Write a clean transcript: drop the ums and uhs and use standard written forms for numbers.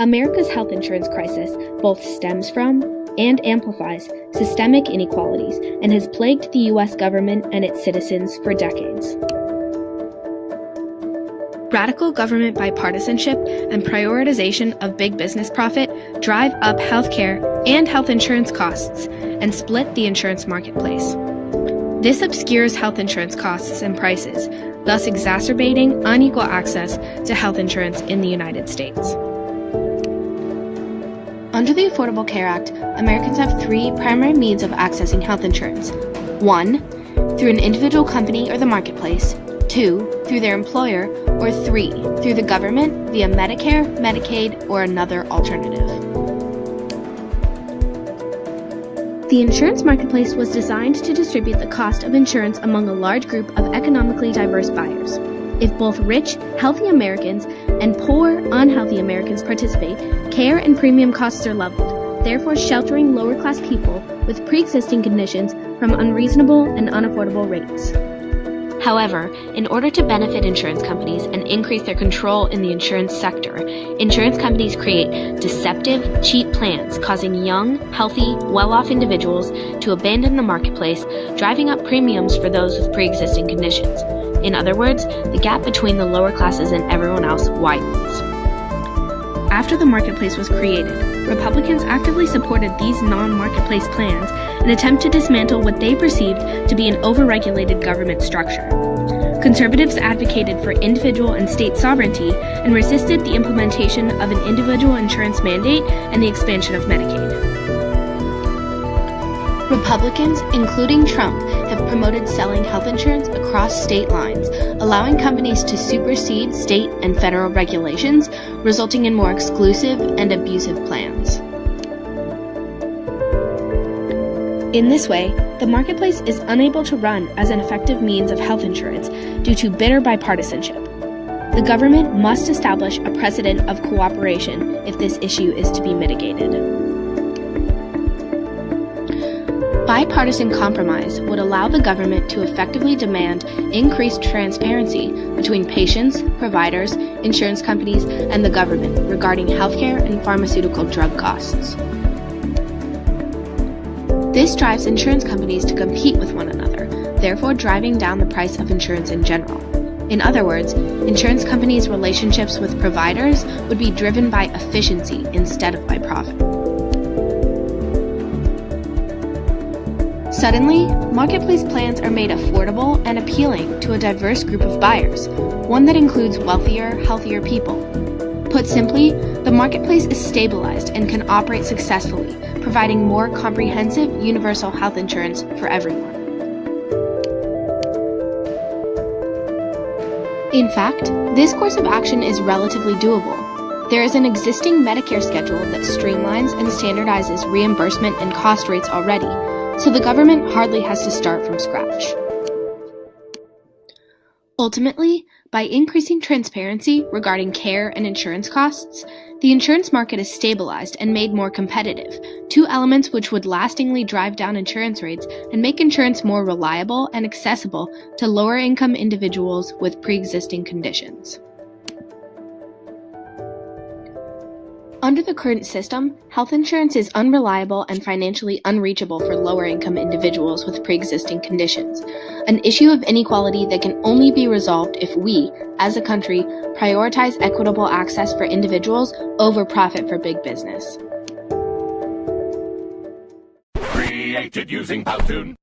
America's health insurance crisis both stems from and amplifies systemic inequalities and has plagued the U.S. government and its citizens for decades. Radical government bipartisanship and prioritization of big business profit drive up healthcare and health insurance costs and split the insurance marketplace. This obscures health insurance costs and prices, thus exacerbating unequal access to health insurance in the United States. Under the Affordable Care Act, Americans have three primary means of accessing health insurance. 1, through an individual company or the marketplace. 2, through their employer. Or 3, through the government via Medicare, Medicaid, or another alternative. The insurance marketplace was designed to distribute the cost of insurance among a large group of economically diverse buyers. If both rich, healthy Americans and poor, unhealthy Americans participate, care and premium costs are leveled, therefore sheltering lower-class people with pre-existing conditions from unreasonable and unaffordable rates. However, in order to benefit insurance companies and increase their control in the insurance sector, insurance companies create deceptive, cheap plans, causing young, healthy, well-off individuals to abandon the marketplace, driving up premiums for those with pre-existing conditions. In other words, the gap between the lower classes and everyone else widens. After the marketplace was created, Republicans actively supported these non-marketplace plans and attempt to dismantle what they perceived to be an overregulated government structure. Conservatives advocated for individual and state sovereignty and resisted the implementation of an individual insurance mandate and the expansion of Medicaid. Republicans, including Trump, have promoted selling health insurance across state lines, allowing companies to supersede state and federal regulations, resulting in more exclusive and abusive plans. In this way, the marketplace is unable to run as an effective means of health insurance due to bitter bipartisanship. The government must establish a precedent of cooperation if this issue is to be mitigated. Bipartisan compromise would allow the government to effectively demand increased transparency between patients, providers, insurance companies, and the government regarding healthcare and pharmaceutical drug costs. This drives insurance companies to compete with one another, therefore driving down the price of insurance in general. In other words, insurance companies' relationships with providers would be driven by efficiency instead of by profit. Suddenly, marketplace plans are made affordable and appealing to a diverse group of buyers, one that includes wealthier, healthier people. Put simply, the marketplace is stabilized and can operate successfully, providing more comprehensive universal health insurance for everyone. In fact, this course of action is relatively doable. There is an existing Medicare schedule that streamlines and standardizes reimbursement and cost rates already, so the government hardly has to start from scratch. Ultimately, by increasing transparency regarding care and insurance costs, the insurance market is stabilized and made more competitive, two elements which would lastingly drive down insurance rates and make insurance more reliable and accessible to lower-income individuals with pre-existing conditions. Under the current system, health insurance is unreliable and financially unreachable for lower-income individuals with pre-existing conditions, an issue of inequality that can only be resolved if we, as a country, prioritize equitable access for individuals over profit for big business. Created using Powtoon.